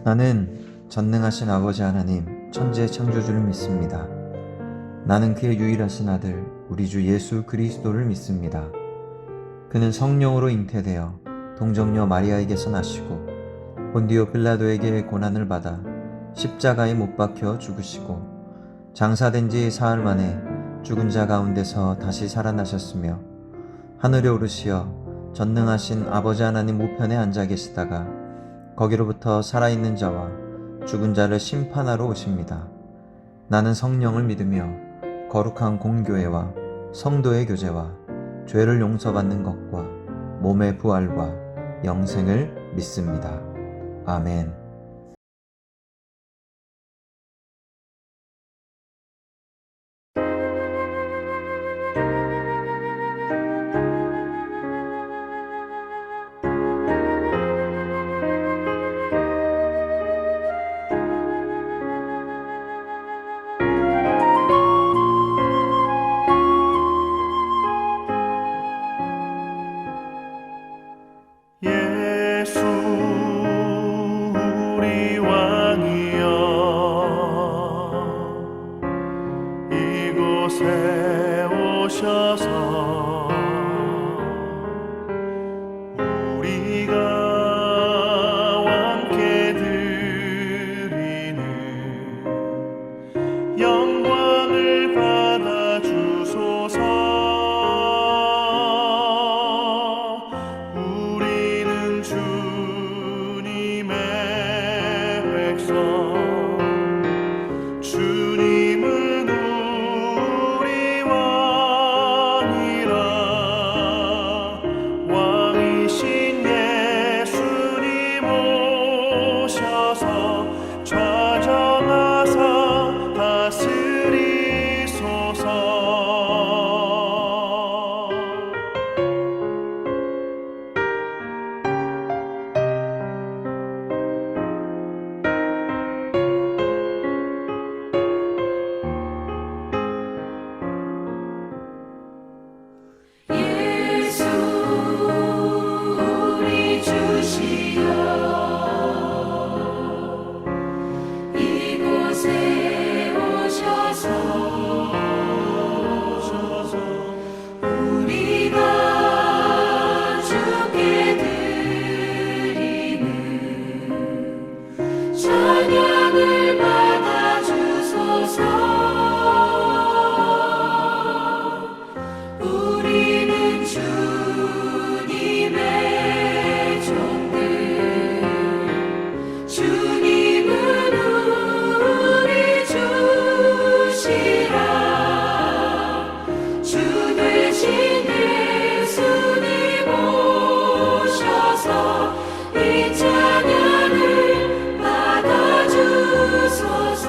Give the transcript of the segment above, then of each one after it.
나는 전능하신 아버지 하나님, 천지의 창조주를 믿습니다. 나는 그의 유일하신 아들, 우리 주 예수 그리스도를 믿습니다. 그는 성령으로 잉태되어 동정녀 마리아에게서 나시고 본디오 빌라도에게 고난을 받아 십자가에 못 박혀 죽으시고 장사된 지 사흘 만에 죽은 자 가운데서 다시 살아나셨으며 하늘에 오르시어 전능하신 아버지 하나님 우편에 앉아 계시다가 거기로부터 살아있는 자와 죽은 자를 심판하러 오십니다. 나는 성령을 믿으며 거룩한 공교회와 성도의 교제와 죄를 용서받는 것과 몸의 부활과 영생을 믿습니다. 아멘. 예수 우리 왕이여, 이곳에 오셔서 우리가 함께 드리는 영광을 받아 주소서. 주님은 우리 왕이라, 왕이신 예수님 오셔서 좌정하사 다스리소서. 찬양을 받아 주소서. 우리는 주님의 종들, 주님은 우리 주시라. 주 되신 예수님 오셔서 이 찬양을 받아 주소서.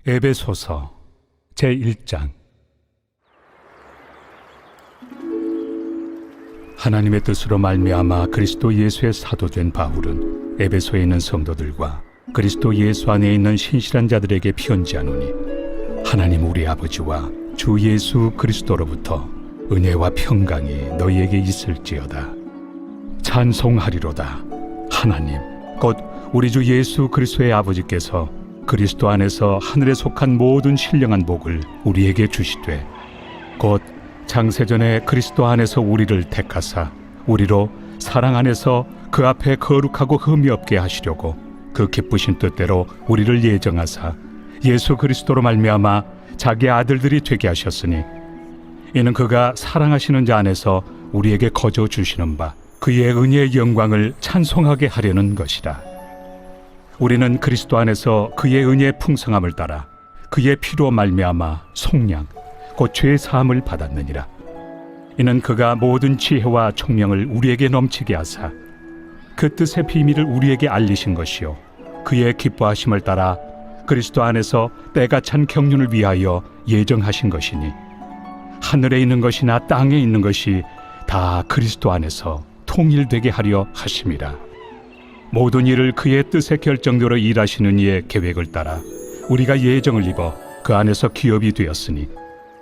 에베소서 제1장. 하나님의 뜻으로 말미암아 그리스도 예수의 사도된 바울은 에베소에 있는 성도들과 그리스도 예수 안에 있는 신실한 자들에게 편지하노니, 하나님 우리 아버지와 주 예수 그리스도로부터 은혜와 평강이 너희에게 있을지어다. 찬송하리로다. 하나님 곧 우리 주 예수 그리스도의 아버지께서 그리스도 안에서 하늘에 속한 모든 신령한 복을 우리에게 주시되, 곧 창세전에 그리스도 안에서 우리를 택하사 우리로 사랑 안에서 그 앞에 거룩하고 흠이 없게 하시려고 그 기쁘신 뜻대로 우리를 예정하사 예수 그리스도로 말미암아 자기 아들들이 되게 하셨으니, 이는 그가 사랑하시는 자 안에서 우리에게 거저 주시는 바 그의 은혜의 영광을 찬송하게 하려는 것이라. 우리는 그리스도 안에서 그의 은혜의 풍성함을 따라 그의 피로 말미암아 속량 곧 죄 사함을 받았느니라. 이는 그가 모든 지혜와 총명을 우리에게 넘치게 하사 그 뜻의 비밀을 우리에게 알리신 것이요, 그의 기뻐하심을 따라 그리스도 안에서 때가 찬 경륜을 위하여 예정하신 것이니, 하늘에 있는 것이나 땅에 있는 것이 다 그리스도 안에서 통일되게 하려 하심이라. 모든 일을 그의 뜻의 결정대로 일하시는 이의 계획을 따라 우리가 예정을 입어 그 안에서 기업이 되었으니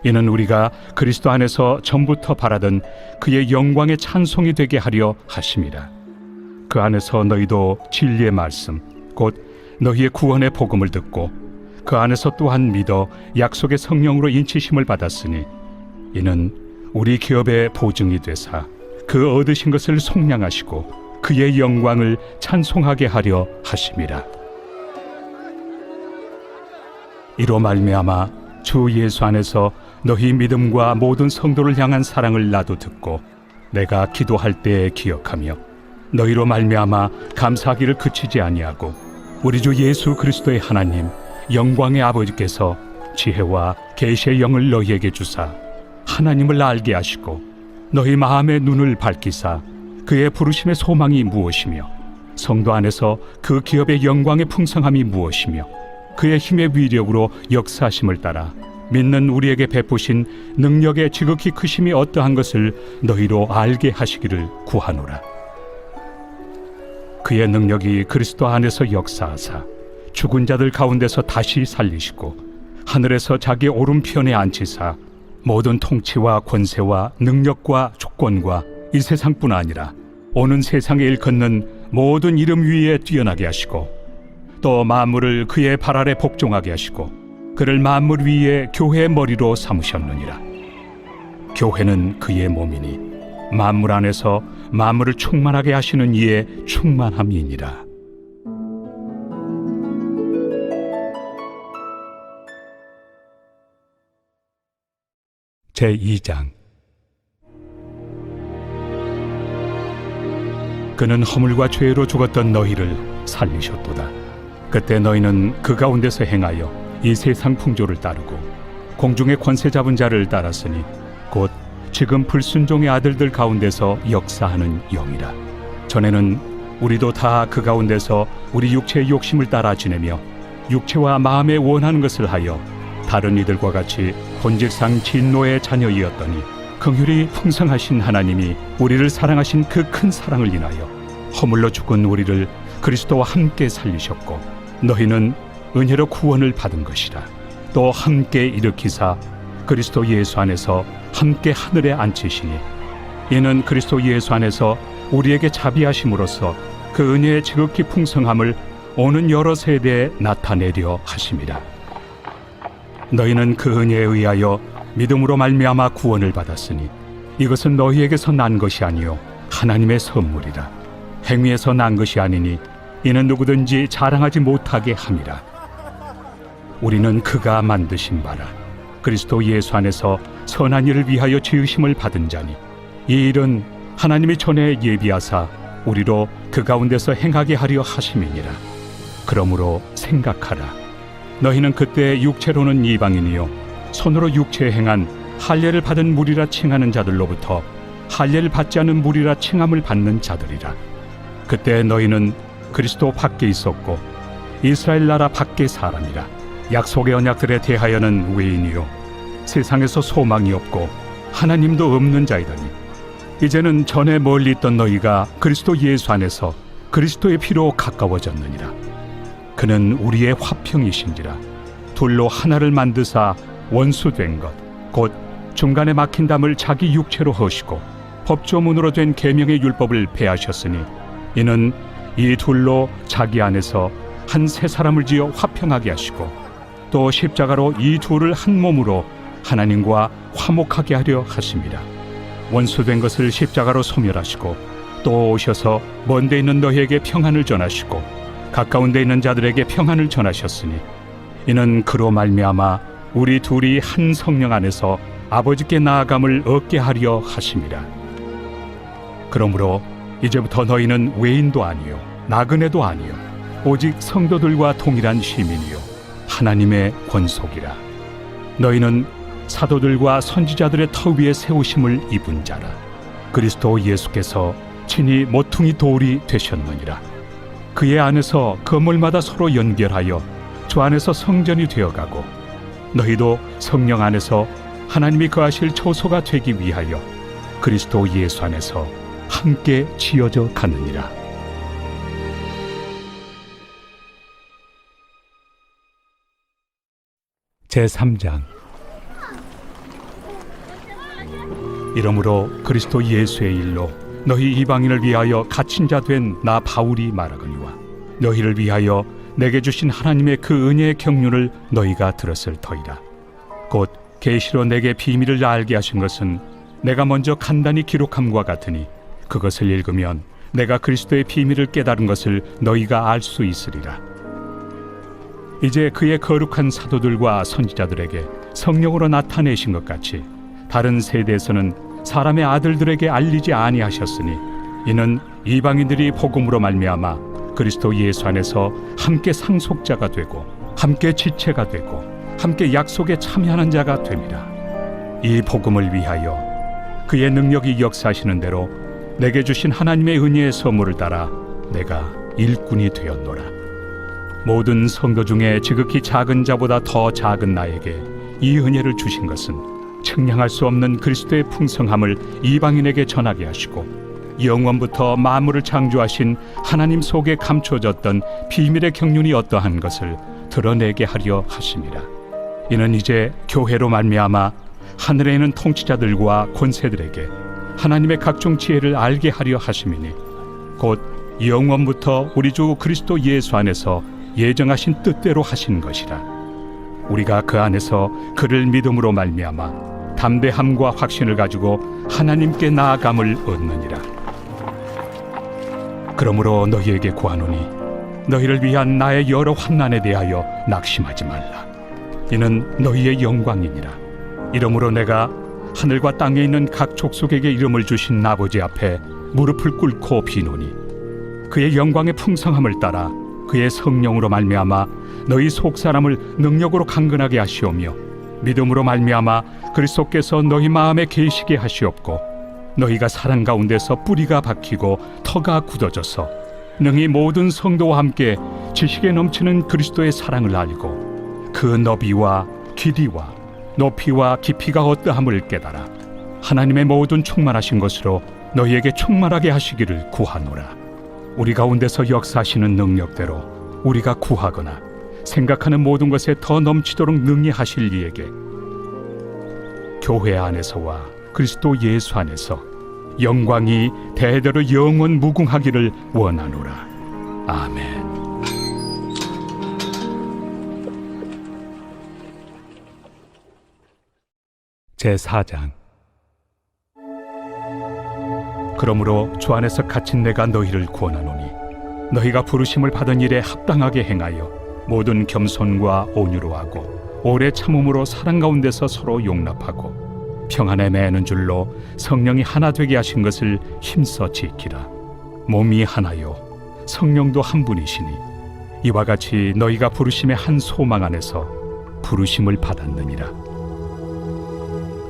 이는 우리가 그리스도 안에서 전부터 바라던 그의 영광의 찬송이 되게 하려 하심이라. 그 안에서 너희도 진리의 말씀 곧 너희의 구원의 복음을 듣고 그 안에서 또한 믿어 약속의 성령으로 인치심을 받았으니 이는 우리 기업의 보증이 되사 그 얻으신 것을 속량하시고 그의 영광을 찬송하게 하려 하심이라. 이로 말미암아 주 예수 안에서 너희 믿음과 모든 성도를 향한 사랑을 나도 듣고 내가 기도할 때에 기억하며 너희로 말미암아 감사하기를 그치지 아니하고 우리 주 예수 그리스도의 하나님 영광의 아버지께서 지혜와 계시의 영을 너희에게 주사 하나님을 알게 하시고 너희 마음의 눈을 밝히사 그의 부르심의 소망이 무엇이며 성도 안에서 그 기업의 영광의 풍성함이 무엇이며 그의 힘의 위력으로 역사하심을 따라 믿는 우리에게 베푸신 능력의 지극히 크심이 어떠한 것을 너희로 알게 하시기를 구하노라. 그의 능력이 그리스도 안에서 역사하사 죽은 자들 가운데서 다시 살리시고 하늘에서 자기 오른편에 앉히사 모든 통치와 권세와 능력과 주권과 이 세상뿐 아니라 오는 세상에 일컫는 모든 이름 위에 뛰어나게 하시고 또 만물을 그의 발 아래 복종하게 하시고 그를 만물 위에 교회의 머리로 삼으셨느니라. 교회는 그의 몸이니 만물 안에서 만물을 충만하게 하시는 이의 충만함이니라. 제2장. 그는 허물과 죄로 죽었던 너희를 살리셨도다. 그때 너희는 그 가운데서 행하여 이 세상 풍조를 따르고 공중의 권세 잡은 자를 따랐으니 곧 지금 불순종의 아들들 가운데서 역사하는 영이라. 전에는 우리도 다 그 가운데서 우리 육체의 욕심을 따라 지내며 육체와 마음에 원하는 것을 하여 다른 이들과 같이 본질상 진노의 자녀이었더니 긍휼이 풍성하신 하나님이 우리를 사랑하신 그 큰 사랑을 인하여 허물로 죽은 우리를 그리스도와 함께 살리셨고 너희는 은혜로 구원을 받은 것이라. 또 함께 일으키사 그리스도 예수 안에서 함께 하늘에 앉히시니 이는 그리스도 예수 안에서 우리에게 자비하심으로써 그 은혜의 지극히 풍성함을 오는 여러 세대에 나타내려 하심이라. 너희는 그 은혜에 의하여 믿음으로 말미암아 구원을 받았으니 이것은 너희에게서 난 것이 아니요 하나님의 선물이라. 행위에서 난 것이 아니니 이는 누구든지 자랑하지 못하게 함이라. 우리는 그가 만드신 바라 그리스도 예수 안에서 선한 일을 위하여 지으심을 받은 자니 이 일은 하나님이 전에 예비하사 우리로 그 가운데서 행하게 하려 하심이니라. 그러므로 생각하라. 너희는 그때 육체로는 이방인이요 손으로 육체에 행한 할례를 받은 무리라 칭하는 자들로부터 할례를 받지 않은 무리라 칭함을 받는 자들이라. 그때 너희는 그리스도 밖에 있었고 이스라엘 나라 밖의 사람이라. 약속의 언약들에 대하여는 외인이요 세상에서 소망이 없고 하나님도 없는 자이더니 이제는 전에 멀리 있던 너희가 그리스도 예수 안에서 그리스도의 피로 가까워졌느니라. 그는 우리의 화평이신지라. 둘로 하나를 만드사 원수된 것 곧 중간에 막힌 담을 자기 육체로 허시고 법조문으로 된 계명의 율법을 폐하셨으니 이는 이 둘로 자기 안에서 한 새 사람을 지어 화평하게 하시고 또 십자가로 이 둘을 한 몸으로 하나님과 화목하게 하려 하심이라. 원수된 것을 십자가로 소멸하시고 또 오셔서 먼 데 있는 너희에게 평안을 전하시고 가까운 데 있는 자들에게 평안을 전하셨으니 이는 그로 말미암아 우리 둘이 한 성령 안에서 아버지께 나아감을 얻게 하려 하심이라. 그러므로 이제부터 너희는 외인도 아니요 나그네도 아니요 오직 성도들과 동일한 시민이요 하나님의 권속이라. 너희는 사도들과 선지자들의 터 위에 세우심을 입은 자라. 그리스도 예수께서 친히 모퉁이 돌이 되셨느니라. 그의 안에서 건물마다 서로 연결하여 주 안에서 성전이 되어가고 너희도 성령 안에서 하나님이 거하실 초소가 되기 위하여 그리스도 예수 안에서 함께 지어져 가느니라. 제3장. 이러므로 그리스도 예수의 일로 너희 이방인을 위하여 갇힌 자 된 나 바울이 말하거니와 너희를 위하여 내게 주신 하나님의 그 은혜의 경륜을 너희가 들었을 터이라. 곧 계시로 내게 비밀을 알게 하신 것은 내가 먼저 간단히 기록함과 같으니 그것을 읽으면 내가 그리스도의 비밀을 깨달은 것을 너희가 알 수 있으리라. 이제 그의 거룩한 사도들과 선지자들에게 성령으로 나타내신 것 같이 다른 세대에서는 사람의 아들들에게 알리지 아니하셨으니 이는 이방인들이 복음으로 말미암아 그리스도 예수 안에서 함께 상속자가 되고 함께 지체가 되고 함께 약속에 참여하는 자가 됨이라. 이 복음을 위하여 그의 능력이 역사하시는 대로 내게 주신 하나님의 은혜의 선물을 따라 내가 일꾼이 되었노라. 모든 성도 중에 지극히 작은 자보다 더 작은 나에게 이 은혜를 주신 것은 측량할 수 없는 그리스도의 풍성함을 이방인에게 전하게 하시고 영원부터 만물을 창조하신 하나님 속에 감춰졌던 비밀의 경륜이 어떠한 것을 드러내게 하려 하심이라. 이는 이제 교회로 말미암아 하늘에 있는 통치자들과 권세들에게 하나님의 각종 지혜를 알게 하려 하심이니 곧 영원부터 우리 주 그리스도 예수 안에서 예정하신 뜻대로 하신 것이라. 우리가 그 안에서 그를 믿음으로 말미암아 담대함과 확신을 가지고 하나님께 나아감을 얻느니라. 그러므로 너희에게 구하노니 너희를 위한 나의 여러 환난에 대하여 낙심하지 말라. 이는 너희의 영광이니라. 이러므로 내가 하늘과 땅에 있는 각 족속에게 이름을 주신 아버지 앞에 무릎을 꿇고 비노니 그의 영광의 풍성함을 따라 그의 성령으로 말미암아 너희 속사람을 능력으로 강건하게 하시오며 믿음으로 말미암아 그리스도께서 너희 마음에 계시게 하시옵고 너희가 사랑 가운데서 뿌리가 박히고 터가 굳어져서 능히 모든 성도와 함께 지식에 넘치는 그리스도의 사랑을 알고 그 너비와 길이와 높이와 깊이가 어떠함을 깨달아 하나님의 모든 충만하신 것으로 너희에게 충만하게 하시기를 구하노라. 우리 가운데서 역사하시는 능력대로 우리가 구하거나 생각하는 모든 것에 더 넘치도록 능히 하실 이에게 교회 안에서와 그리스도 예수 안에서 영광이 대대로 영원 무궁하기를 원하노라. 아멘. 제4장. 그러므로 주 안에서 갇힌 내가 너희를 구원하노니 너희가 부르심을 받은 일에 합당하게 행하여 모든 겸손과 온유로 하고 오래 참음으로 사랑 가운데서 서로 용납하고 평안에 매는 줄로 성령이 하나 되게 하신 것을 힘써 지키라. 몸이 하나요 성령도 한 분이시니 이와 같이 너희가 부르심의 한 소망 안에서 부르심을 받았느니라.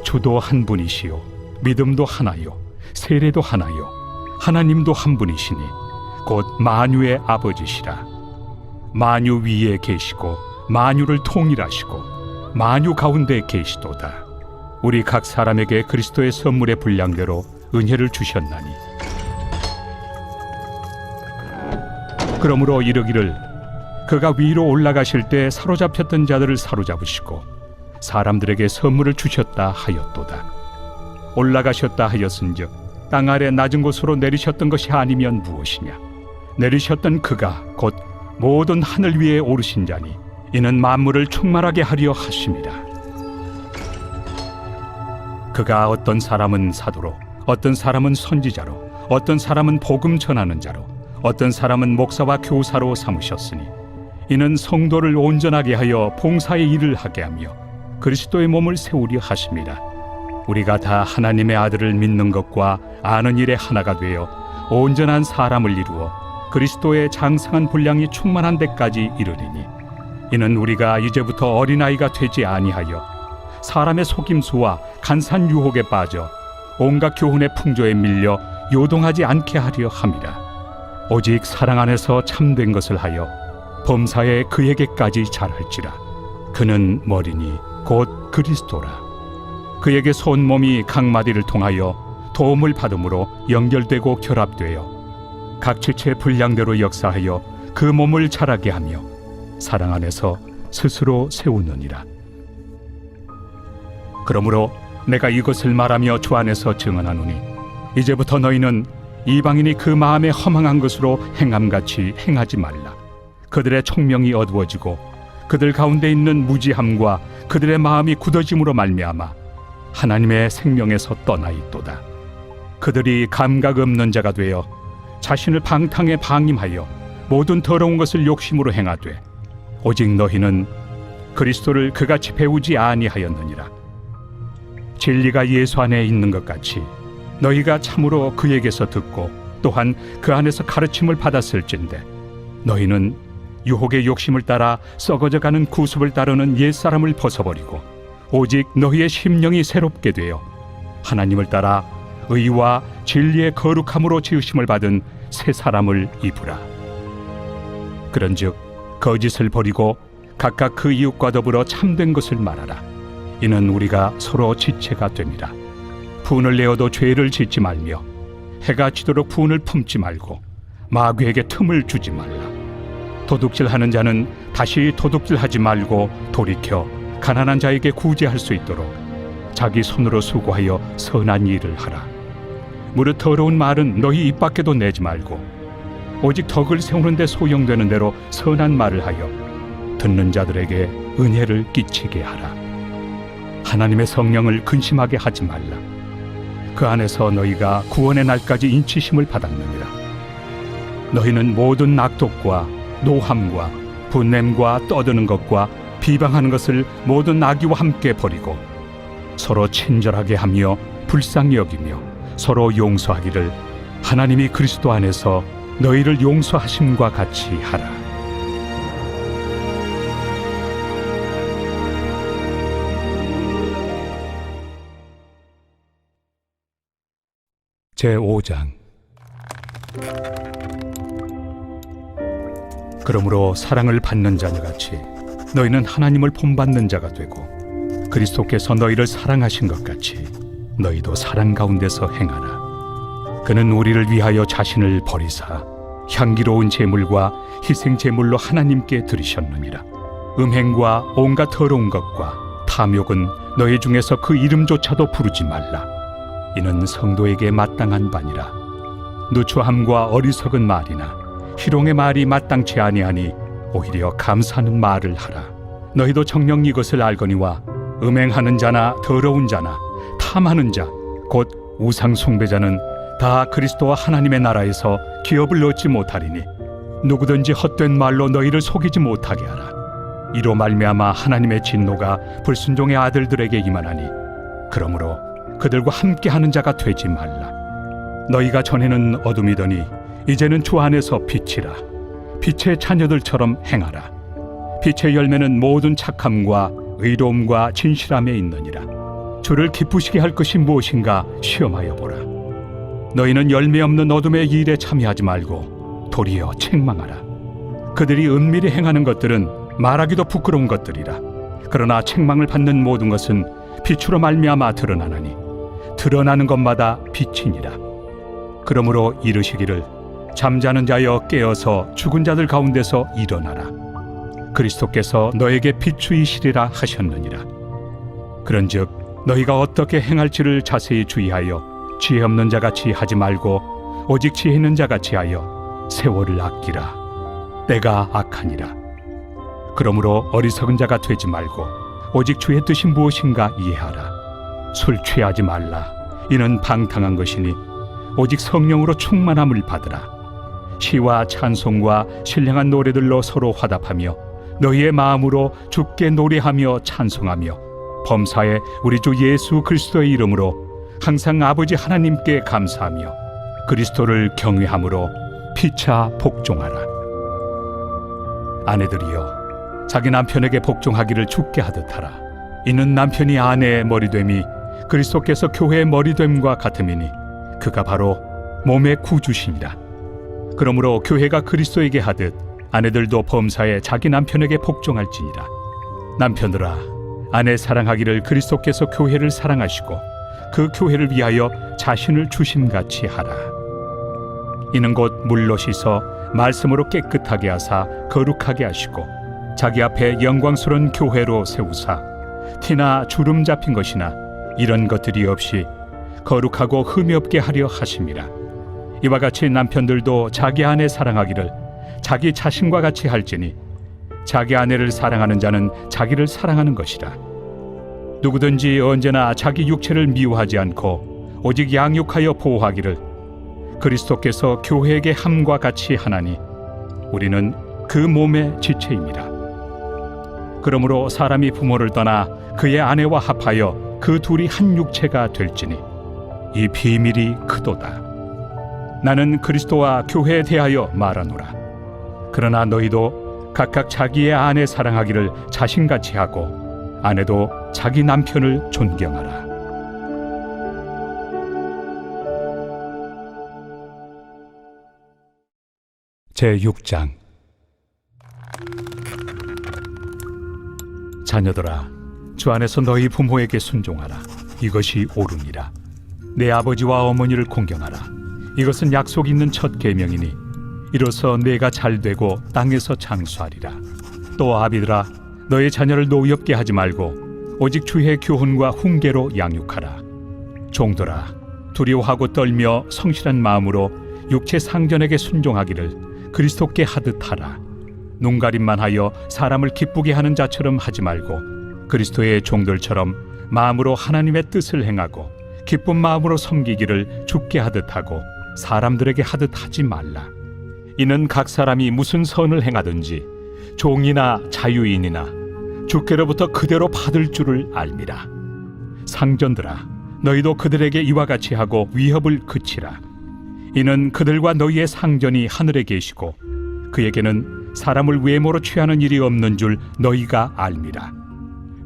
주도 한 분이시요 믿음도 하나요 세례도 하나요 하나님도 한 분이시니 곧 만유의 아버지시라. 만유 위에 계시고 만유를 통일하시고 만유 가운데 계시도다. 우리 각 사람에게 그리스도의 선물의 분량대로 은혜를 주셨나니 그러므로 이르기를 그가 위로 올라가실 때 사로잡혔던 자들을 사로잡으시고 사람들에게 선물을 주셨다 하였도다. 올라가셨다 하였은즉 땅 아래 낮은 곳으로 내리셨던 것이 아니면 무엇이냐. 내리셨던 그가 곧 모든 하늘 위에 오르신 자니 이는 만물을 충만하게 하려 하심이라. 그가 어떤 사람은 사도로 어떤 사람은 선지자로 어떤 사람은 복음 전하는 자로 어떤 사람은 목사와 교사로 삼으셨으니 이는 성도를 온전하게 하여 봉사의 일을 하게 하며 그리스도의 몸을 세우려 하심이라. 우리가 다 하나님의 아들을 믿는 것과 아는 일에 하나가 되어 온전한 사람을 이루어 그리스도의 장성한 분량이 충만한 데까지 이르리니 이는 우리가 이제부터 어린아이가 되지 아니하여 사람의 속임수와 간산 유혹에 빠져 온갖 교훈의 풍조에 밀려 요동하지 않게 하려 함이라. 오직 사랑 안에서 참된 것을 하여 범사에 그에게까지 잘할지라. 그는 머리니 곧 그리스도라. 그에게 온 몸이 각 마디를 통하여 도움을 받음으로 연결되고 결합되어 각 지체의 분량대로 역사하여 그 몸을 자라게 하며 사랑 안에서 스스로 세우느니라. 그러므로 내가 이것을 말하며 주 안에서 증언하노니 이제부터 너희는 이방인이 그 마음에 허망한 것으로 행함같이 행하지 말라. 그들의 총명이 어두워지고 그들 가운데 있는 무지함과 그들의 마음이 굳어짐으로 말미암아 하나님의 생명에서 떠나 있도다. 그들이 감각 없는 자가 되어 자신을 방탕에 방임하여 모든 더러운 것을 욕심으로 행하되 오직 너희는 그리스도를 그같이 배우지 아니하였느니라. 진리가 예수 안에 있는 것 같이 너희가 참으로 그에게서 듣고 또한 그 안에서 가르침을 받았을진데 너희는 유혹의 욕심을 따라 썩어져가는 구습을 따르는 옛사람을 벗어버리고 오직 너희의 심령이 새롭게 되어 하나님을 따라 의와 진리의 거룩함으로 지으심을 받은 새 사람을 입으라. 그런즉 거짓을 버리고 각각 그 이웃과 더불어 참된 것을 말하라. 이는 우리가 서로 지체가 됨이라. 분을 내어도 죄를 짓지 말며 해가 지도록 분을 품지 말고 마귀에게 틈을 주지 말라. 도둑질하는 자는 다시 도둑질하지 말고 돌이켜 가난한 자에게 구제할 수 있도록 자기 손으로 수고하여 선한 일을 하라. 무릇 더러운 말은 너희 입 밖에도 내지 말고 오직 덕을 세우는 데 소용되는 대로 선한 말을 하여 듣는 자들에게 은혜를 끼치게 하라. 하나님의 성령을 근심하게 하지 말라. 그 안에서 너희가 구원의 날까지 인치심을 받았느니라. 너희는 모든 악독과 노함과 분냄과 떠드는 것과 비방하는 것을 모든 악의와 함께 버리고 서로 친절하게 하며 불쌍히 여기며 서로 용서하기를 하나님이 그리스도 안에서 너희를 용서하심과 같이 하라. 제5장. 그러므로 사랑을 받는 자녀같이 너희는 하나님을 본받는 자가 되고 그리스도께서 너희를 사랑하신 것 같이 너희도 사랑 가운데서 행하라. 그는 우리를 위하여 자신을 버리사 향기로운 제물과 희생 제물로 하나님께 드리셨느니라. 음행과 온갖 더러운 것과 탐욕은 너희 중에서 그 이름조차도 부르지 말라. 이는 성도에게 마땅한 바니라. 누추함과 어리석은 말이나 희롱의 말이 마땅치 아니하니 오히려 감사하는 말을 하라. 너희도 정녕 이것을 알거니와 음행하는 자나 더러운 자나 탐하는 자 곧 우상 숭배자는 다 그리스도와 하나님의 나라에서 기업을 얻지 못하리니 누구든지 헛된 말로 너희를 속이지 못하게 하라. 이로 말미암아 하나님의 진노가 불순종의 아들들에게 임하나니 그러므로 그들과 함께하는 자가 되지 말라. 너희가 전에는 어둠이더니 이제는 주 안에서 빛이라. 빛의 자녀들처럼 행하라. 빛의 열매는 모든 착함과 의로움과 진실함에 있느니라. 주를 기쁘시게 할 것이 무엇인가 시험하여 보라. 너희는 열매 없는 어둠의 일에 참여하지 말고 도리어 책망하라. 그들이 은밀히 행하는 것들은 말하기도 부끄러운 것들이라. 그러나 책망을 받는 모든 것은 빛으로 말미암아 드러나나니 드러나는 것마다 빛이니라. 그러므로 이르시기를 잠자는 자여 깨어서 죽은 자들 가운데서 일어나라. 그리스도께서 너에게 비추이시리라 하셨느니라. 그런즉 너희가 어떻게 행할지를 자세히 주의하여 지혜 없는 자같이 하지 말고 오직 지혜 있는 자같이 하여 세월을 아끼라. 때가 악하니라. 그러므로 어리석은 자가 되지 말고 오직 주의 뜻이 무엇인가 이해하라. 술 취하지 말라. 이는 방탕한 것이니 오직 성령으로 충만함을 받으라. 시와 찬송과 신령한 노래들로 서로 화답하며 너희의 마음으로 주께 노래하며 찬송하며 범사에 우리 주 예수 그리스도의 이름으로 항상 아버지 하나님께 감사하며 그리스도를 경외함으로 피차 복종하라. 아내들이여 자기 남편에게 복종하기를 주께 하듯 하라. 이는 남편이 아내의 머리됨이 그리스도께서 교회의 머리됨과 같음이니 그가 바로 몸의 구주시니라. 그러므로 교회가 그리스도에게 하듯 아내들도 범사에 자기 남편에게 복종할지니라. 남편들아, 아내 사랑하기를 그리스도께서 교회를 사랑하시고 그 교회를 위하여 자신을 주심같이 하라. 이는 곧 물로 씻어 말씀으로 깨끗하게 하사 거룩하게 하시고 자기 앞에 영광스러운 교회로 세우사 티나 주름 잡힌 것이나 이런 것들이 없이 거룩하고 흠이 없게 하려 하심이라. 이와 같이 남편들도 자기 아내 사랑하기를 자기 자신과 같이 할지니 자기 아내를 사랑하는 자는 자기를 사랑하는 것이라. 누구든지 언제나 자기 육체를 미워하지 않고 오직 양육하여 보호하기를 그리스도께서 교회에게 함과 같이 하나니 우리는 그 몸의 지체입니다. 그러므로 사람이 부모를 떠나 그의 아내와 합하여 그 둘이 한 육체가 될지니 이 비밀이 크도다. 나는 그리스도와 교회에 대하여 말하노라. 그러나 너희도 각각 자기의 아내 사랑하기를 자신같이 하고 아내도 자기 남편을 존경하라. 제6장. 자녀들아, 주 안에서 너희 부모에게 순종하라. 이것이 옳으니라. 내 아버지와 어머니를 공경하라. 이것은 약속 있는 첫 계명이니 이로써 내가 잘되고 땅에서 장수하리라. 또 아비들아, 너의 자녀를 노엽게 하지 말고 오직 주의 교훈과 훈계로 양육하라. 종들아, 두려워하고 떨며 성실한 마음으로 육체 상전에게 순종하기를 그리스도께 하듯 하라. 눈가림만 하여 사람을 기쁘게 하는 자처럼 하지 말고 그리스도의 종들처럼 마음으로 하나님의 뜻을 행하고 기쁜 마음으로 섬기기를 주께 하듯 하고 사람들에게 하듯 하지 말라. 이는 각 사람이 무슨 선을 행하든지 종이나 자유인이나 주께로부터 그대로 받을 줄을 알미라. 상전들아, 너희도 그들에게 이와 같이 하고 위협을 그치라. 이는 그들과 너희의 상전이 하늘에 계시고 그에게는 사람을 외모로 취하는 일이 없는 줄 너희가 알미라.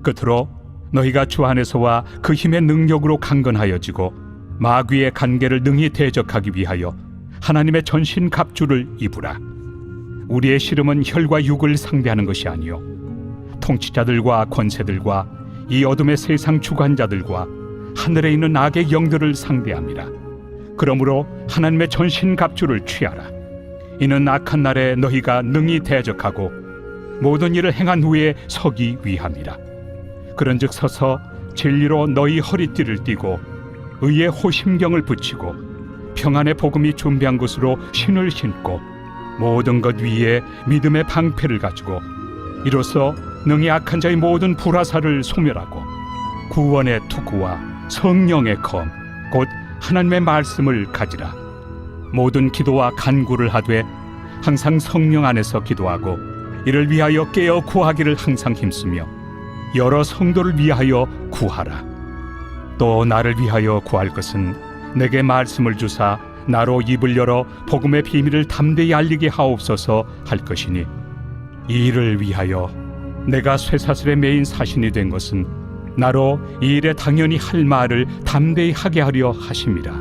끝으로 너희가 주 안에서와 그 힘의 능력으로 강건하여지고 마귀의 간계를 능히 대적하기 위하여 하나님의 전신 갑주를 입으라. 우리의 씨름은 혈과 육을 상대하는 것이 아니요 통치자들과 권세들과 이 어둠의 세상 주관자들과 하늘에 있는 악의 영들을 상대함이라. 그러므로 하나님의 전신 갑주를 취하라. 이는 악한 날에 너희가 능히 대적하고 모든 일을 행한 후에 서기 위함이라. 그런즉 서서 진리로 너희 허리띠를 띠고 의의 호심경을 붙이고 평안의 복음이 준비한 곳으로 신을 신고 모든 것 위에 믿음의 방패를 가지고 이로써 능히 악한 자의 모든 불화살을 소멸하고 구원의 투구와 성령의 검 곧 하나님의 말씀을 가지라. 모든 기도와 간구를 하되 항상 성령 안에서 기도하고 이를 위하여 깨어 구하기를 항상 힘쓰며 여러 성도를 위하여 구하라. 또 나를 위하여 구할 것은 내게 말씀을 주사 나로 입을 열어 복음의 비밀을 담대히 알리게 하옵소서 할 것이니 이 일을 위하여 내가 쇠사슬에 매인 사신이 된 것은 나로 이 일에 당연히 할 말을 담대히 하게 하려 하심이라.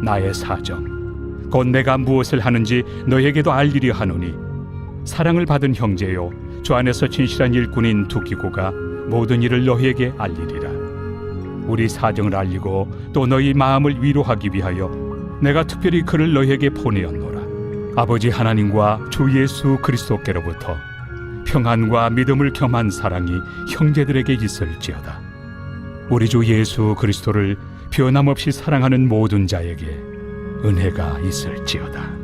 나의 사정 곧 내가 무엇을 하는지 너에게도 알리려 하노니 사랑을 받은 형제요 주 안에서 진실한 일꾼인 두기고가 모든 일을 너희에게 알리리라. 우리 사정을 알리고 또 너희 마음을 위로하기 위하여 내가 특별히 그를 너희에게 보내었노라. 아버지 하나님과 주 예수 그리스도께로부터 평안과 믿음을 겸한 사랑이 형제들에게 있을지어다. 우리 주 예수 그리스도를 변함없이 사랑하는 모든 자에게 은혜가 있을지어다.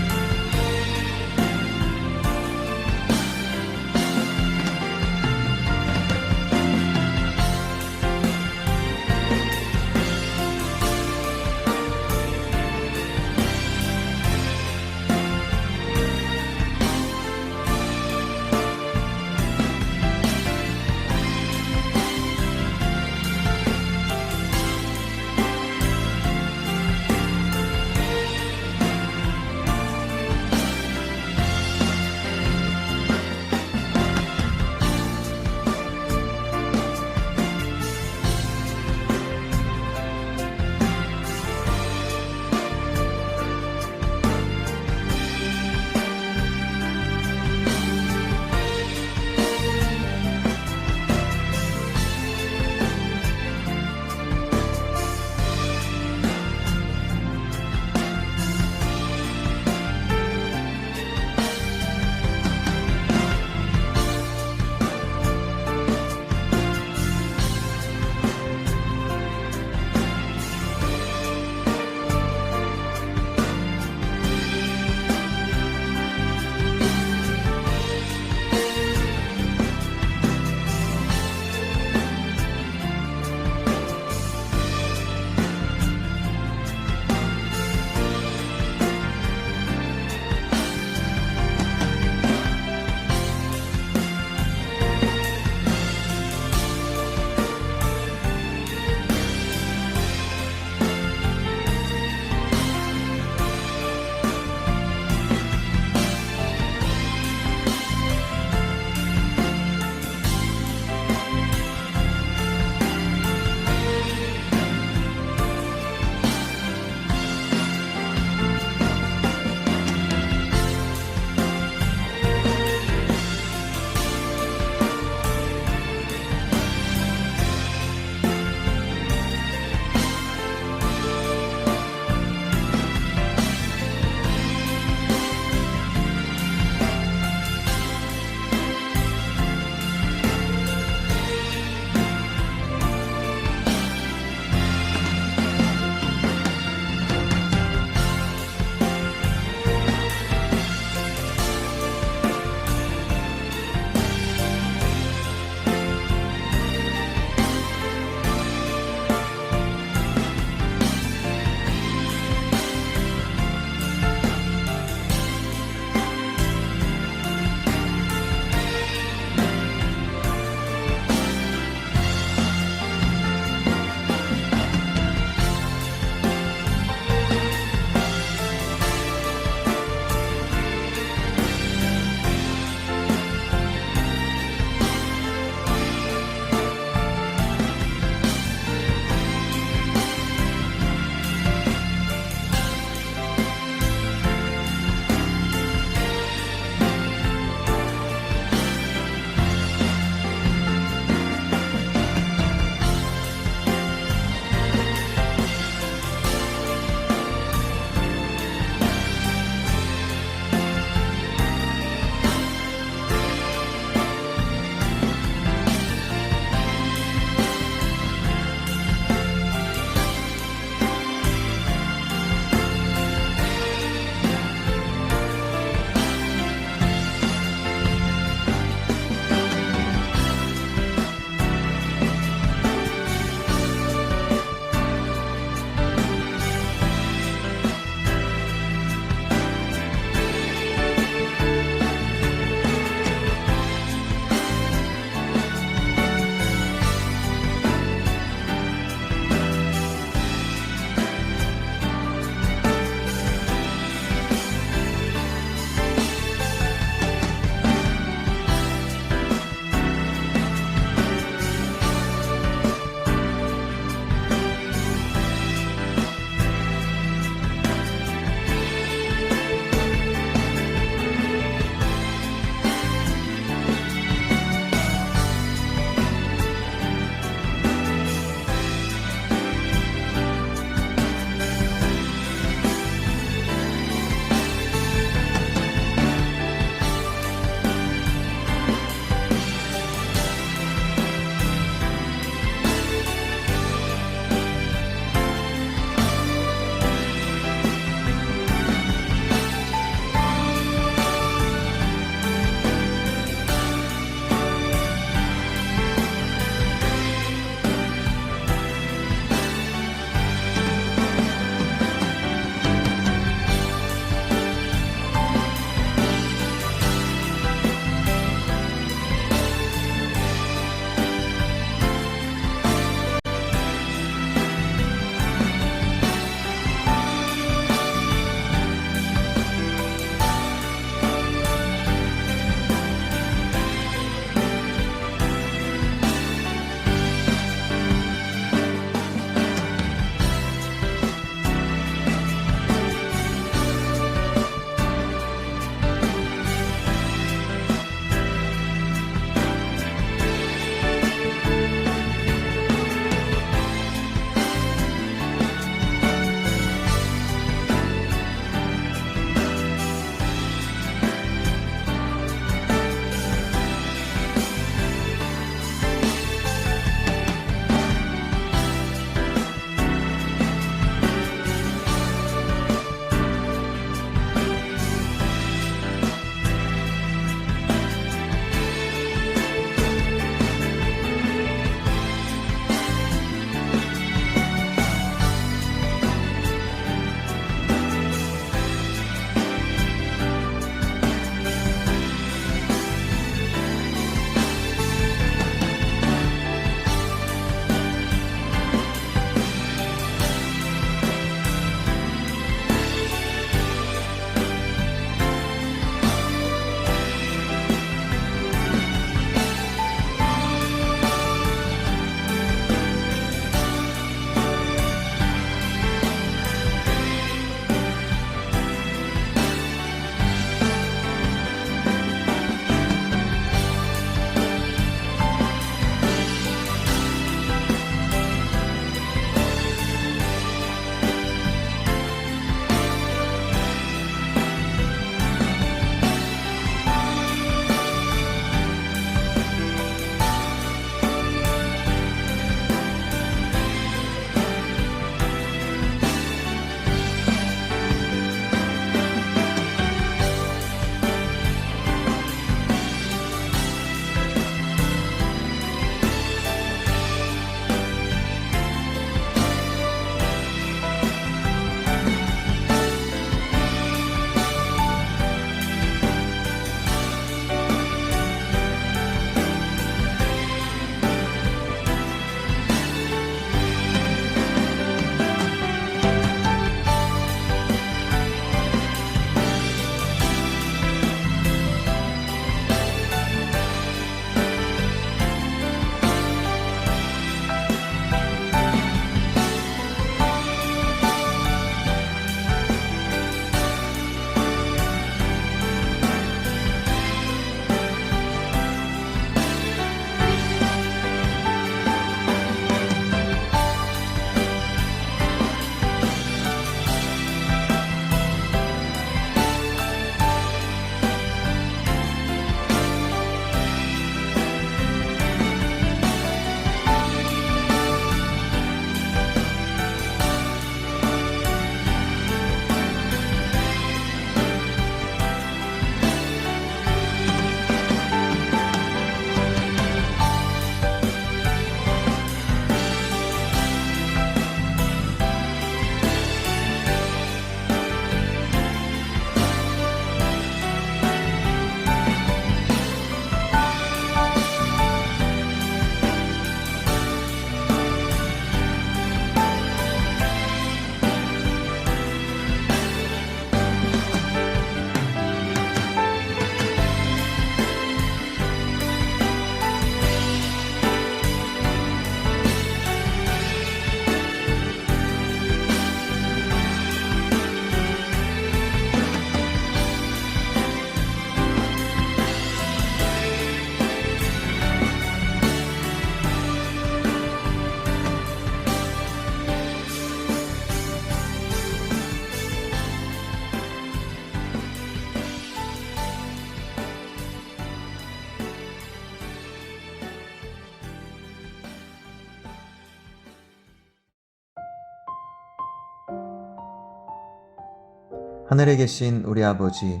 하늘에 계신 우리 아버지,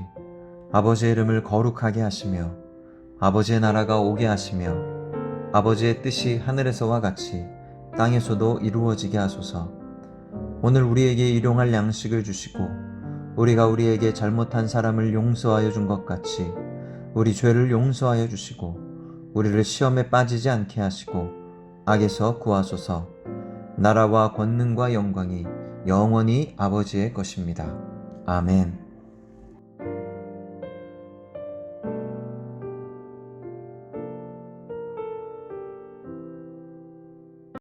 아버지의 이름을 거룩하게 하시며 아버지의 나라가 오게 하시며 아버지의 뜻이 하늘에서와 같이 땅에서도 이루어지게 하소서. 오늘 우리에게 일용할 양식을 주시고 우리가 우리에게 잘못한 사람을 용서하여 준 것 같이 우리 죄를 용서하여 주시고 우리를 시험에 빠지지 않게 하시고 악에서 구하소서. 나라와 권능과 영광이 영원히 아버지의 것입니다. 아멘.